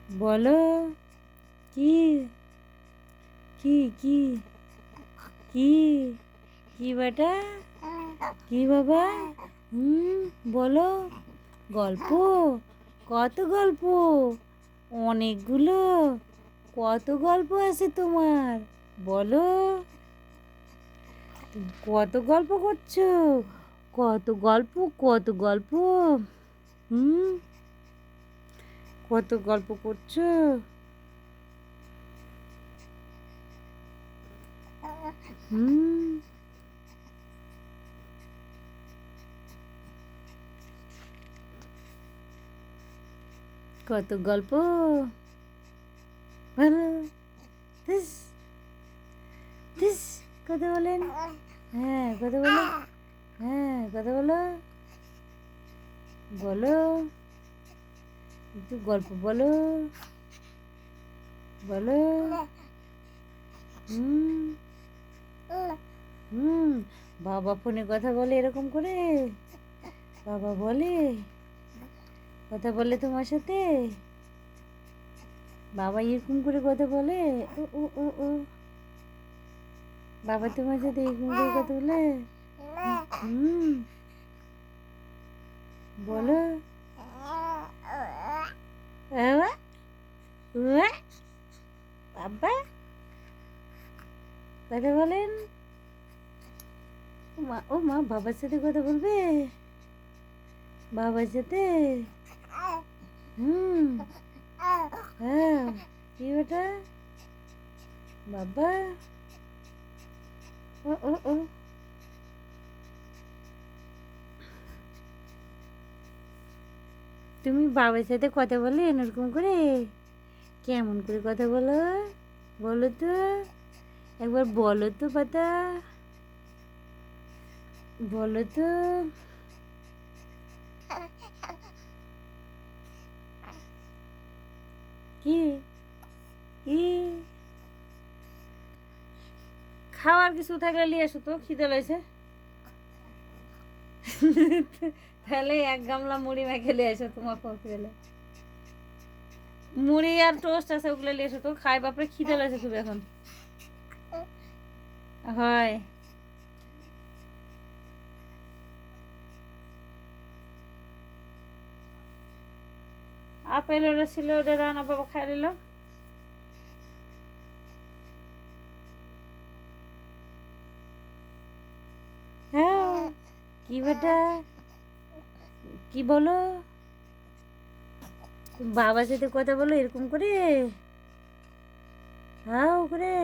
বলো। কি কি কি কি কি বেটা? কি বাবা? বলো। গল্প? কত গল্প? অনেকগুলো? কত গল্প আছে তোমার? বলো। কত গল্প করছো? কত গল্প? কত গল্প? হুম কত গল্প করছো? হুম কত গল্প? ভালো। ধিস ধিস কথা বলেন। হ্যাঁ কথা বলো। হ্যাঁ কথা বলো। বলো। একটু গল্প বলো। বলো। হুম হুম বাবা ফোনে কথা বলে এরকম করে? বাবা বলে? কথা বলে তোমার সাথে? বাবা এরকম করে কথা বলে? ও ও ও ও বাবা তোমার সাথে এরকম করে কথা বলে? হুম বলো। বাবা উয়া, বাবা কথা বলেন। ও মা বাবার সাথে কথা বলবে? বাবার সাথে? হুম হ্যাঁ কি বেটা? বাবা ও ও ও তুমি বাবার সাথে কথা বলে এরকম করে? কেমন করে কথা বলো? বলো তো। একবার বলো তো পাতা। বলো তো। কি কি খাওয়ার কিছু থাকলে নিয়ে এসো তো, খিদে লাগছে। তাহলে এক গামলা মুড়ি মেখে নিয়ে এসো তোমার পক্ষে গেলে। মুড়ি আর টোস্ট আছে, ওগুলো নিয়ে এসো তো, খাই বাপরে খিদে লাগছে খুব এখন। হয়। আপেল ওটা ছিল, ওটা রান্না বাবা খাই নিল। হ্যাঁ কি বেটা? কি বলো? বাবার সাথে কথা বলো এরকম করে? হাও করে।